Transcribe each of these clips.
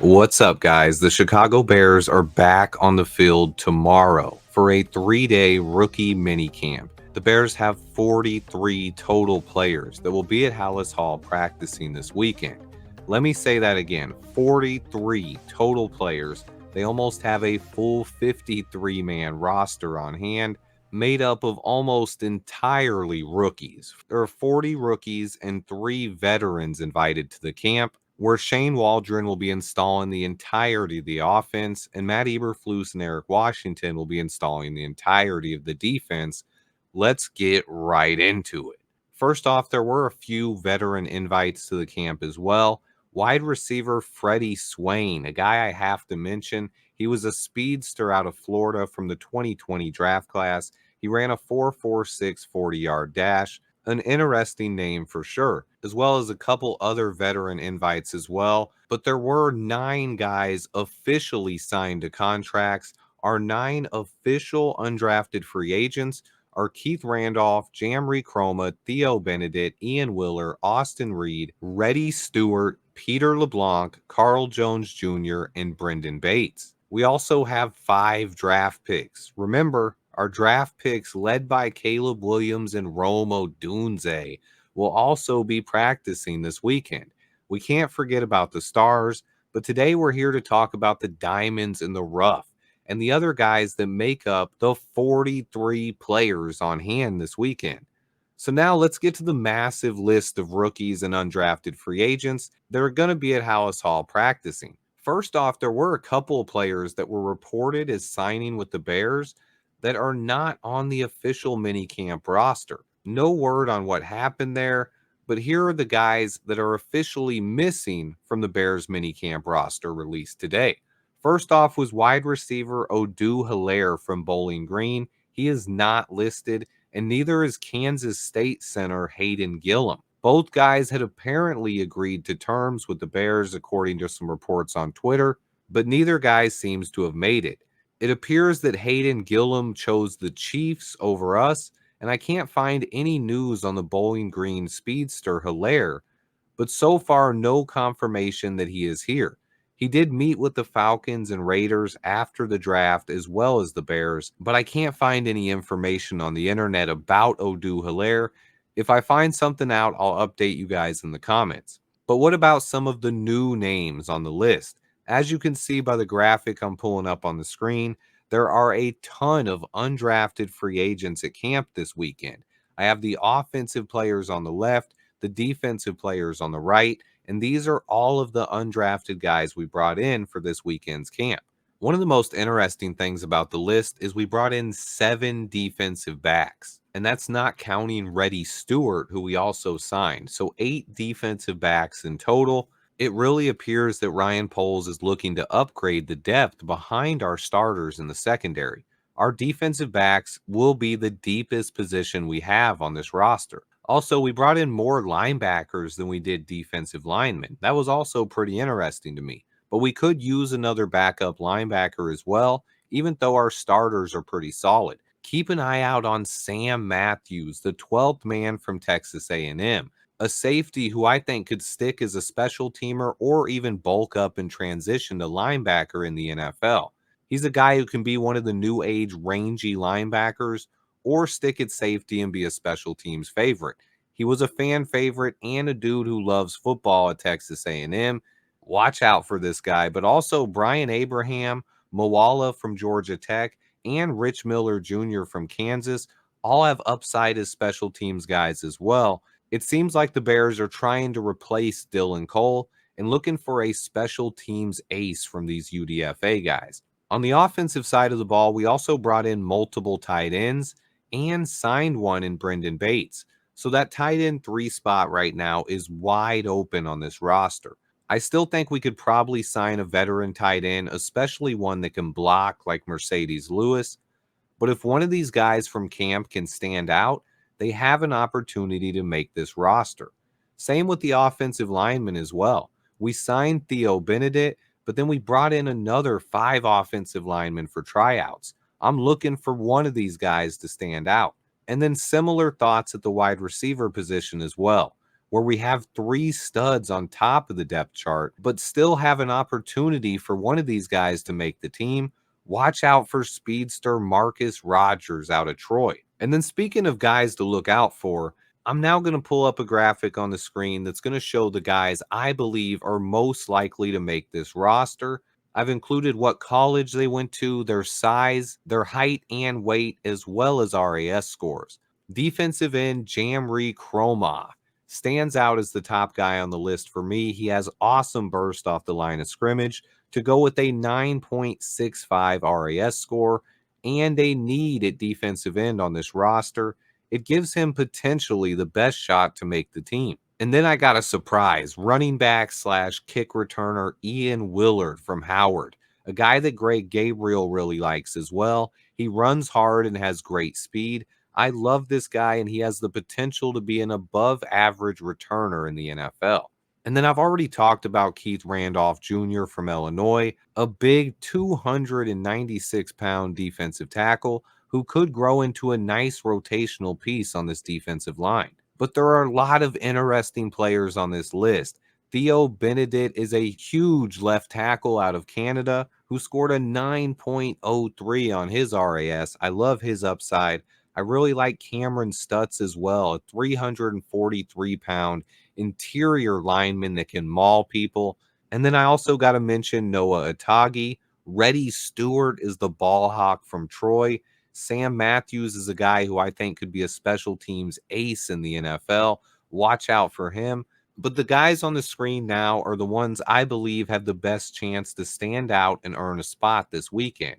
What's up, guys? The Chicago Bears are back on the field tomorrow for a 3-day rookie minicamp. The Bears have 43 total players that will be at Hallis Hall practicing this weekend. Let me say that again, 43 total players. They almost have a full 53-man roster on hand, made up of almost entirely rookies. There are 40 rookies and 3 veterans invited to the camp, where Shane Waldron will be installing the entirety of the offense, and Matt Eberflus and Eric Washington will be installing the entirety of the defense. Let's get right into it. First off, there were a few veteran invites to the camp as well. Wide receiver Freddie Swain, a guy I have to mention. He was a speedster out of Florida from the 2020 draft class. He ran a 4.46 40-yard dash. An interesting name for sure, as well as a couple other veteran invites as well. But there were 9 guys officially signed to contracts. Our 9 official undrafted free agents are Keith Randolph, Jamri Chroma, Theo Benedict, Ian Willer, Austin Reed, Reddy Stewart, Peter LeBlanc, Carl Jones Jr., and Brendan Bates. We also have 5 draft picks. Remember, our draft picks, led by Caleb Williams and Rome Odunze, will also be practicing this weekend. We can't forget about the stars, but today we're here to talk about the diamonds in the rough and the other guys that make up the 43 players on hand this weekend. So now let's get to the massive list of rookies and undrafted free agents that are going to be at Hallis Hall practicing. First off, there were a couple of players that were reported as signing with the Bears that are not on the official minicamp roster. No word on what happened there, but here are the guys that are officially missing from the Bears minicamp roster released today. First off was wide receiver Odu Hilaire from Bowling Green. He is not listed, and neither is Kansas State center Hayden Gillum. Both guys had apparently agreed to terms with the Bears, according to some reports on Twitter, but neither guy seems to have made it. It appears that Hayden Gillum chose the Chiefs over us, and I can't find any news on the Bowling Green speedster Hilaire, but so far no confirmation that he is here. He did meet with the Falcons and Raiders after the draft as well as the Bears, but I can't find any information on the internet about Odu Hilaire. If I find something out, I'll update you guys in the comments. But what about some of the new names on the list? As you can see by the graphic I'm pulling up on the screen, there are a ton of undrafted free agents at camp this weekend. I have the offensive players on the left, the defensive players on the right, and these are all of the undrafted guys we brought in for this weekend's camp. One of the most interesting things about the list is we brought in 7 defensive backs, and that's not counting Reddy Stewart, who we also signed. So 8 defensive backs in total. It really appears that Ryan Poles is looking to upgrade the depth behind our starters in the secondary. Our defensive backs will be the deepest position we have on this roster. Also, we brought in more linebackers than we did defensive linemen. That was also pretty interesting to me. But we could use another backup linebacker as well, even though our starters are pretty solid. Keep an eye out on Sam Matthews, the 12th man from Texas A&M, a safety who I think could stick as a special teamer or even bulk up and transition to linebacker in the NFL. He's a guy who can be one of the new age rangy linebackers or stick at safety and be a special teams favorite. He was a fan favorite and a dude who loves football at Texas A&M. Watch out for this guy, but also Brian Abraham, Moala from Georgia Tech, and Rich Miller Jr. from Kansas all have upside as special teams guys as well. It seems like the Bears are trying to replace Dylan Cole and looking for a special teams ace from these UDFA guys. On the offensive side of the ball, we also brought in multiple tight ends and signed one in Brendan Bates. So that tight end 3 spot right now is wide open on this roster. I still think we could probably sign a veteran tight end, especially one that can block like Mercedes Lewis. But if one of these guys from camp can stand out, they have an opportunity to make this roster. Same with the offensive linemen as well. We signed Theo Benedict, but then we brought in another 5 offensive linemen for tryouts. I'm looking for one of these guys to stand out. And then similar thoughts at the wide receiver position as well. where we have three studs on top of the depth chart, but still have an opportunity for one of these guys to make the team. Watch out for speedster Marcus Rogers out of Troy. And then speaking of guys to look out for, I'm now going to pull up a graphic on the screen that's going to show the guys I believe are most likely to make this roster. I've included what college they went to, their size, their height and weight, as well as RAS scores. Defensive end Jamri Chroma stands out as the top guy on the list for me. He has awesome burst off the line of scrimmage to go with a 9.65 RAS score and a need at defensive end on this roster. It gives him potentially the best shot to make the team. And then I got a surprise running back slash kick returner Ian Willard from Howard, a guy that Greg Gabriel really likes as well. He runs hard and has great speed. I love this guy, and he has the potential to be an above average returner in the NFL. And then I've already talked about Keith Randolph Jr. from Illinois, a big 296-pound defensive tackle who could grow into a nice rotational piece on this defensive line. But there are a lot of interesting players on this list. Theo Benedict is a huge left tackle out of Canada who scored a 9.03 on his RAS. I love his upside. I really like Cameron Stutz as well, a 343-pound interior lineman that can maul people. And then I also got to mention Noah Atagi. Reddy Stewart is the ball hawk from Troy. Sam Matthews is a guy who I think could be a special teams ace in the NFL. Watch out for him. But the guys on the screen now are the ones I believe have the best chance to stand out and earn a spot this weekend.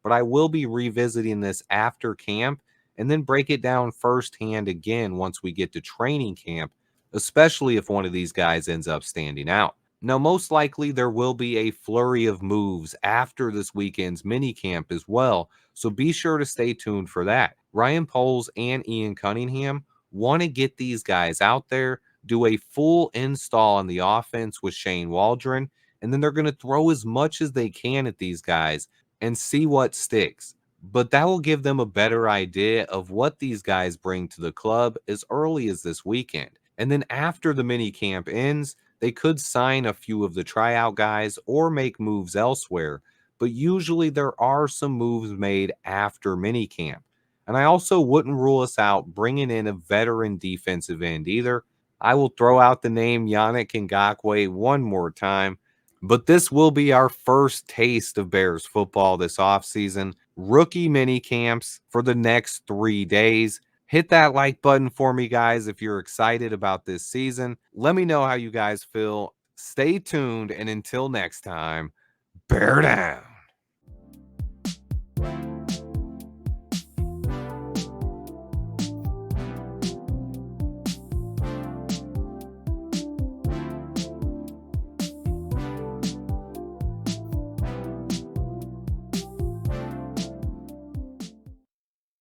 But I will be revisiting this after camp and then break it down firsthand again once we get to training camp, especially if one of these guys ends up standing out. Now, most likely there will be a flurry of moves after this weekend's mini camp as well, so be sure to stay tuned for that. Ryan Poles and Ian Cunningham want to get these guys out there, do a full install on the offense with Shane Waldron, and then they're going to throw as much as they can at these guys and see what sticks. But that will give them a better idea of what these guys bring to the club as early as this weekend. And then after the mini camp ends, they could sign a few of the tryout guys or make moves elsewhere, but usually there are some moves made after minicamp. And I also wouldn't rule us out bringing in a veteran defensive end either. I will throw out the name Yannick Ngakoue one more time, but this will be our first taste of Bears football this offseason. Rookie mini camps for the next 3 days. Hit that like button for me, guys, if you're excited about this season. Let me know how you guys feel. Stay tuned, and until next time, bear down.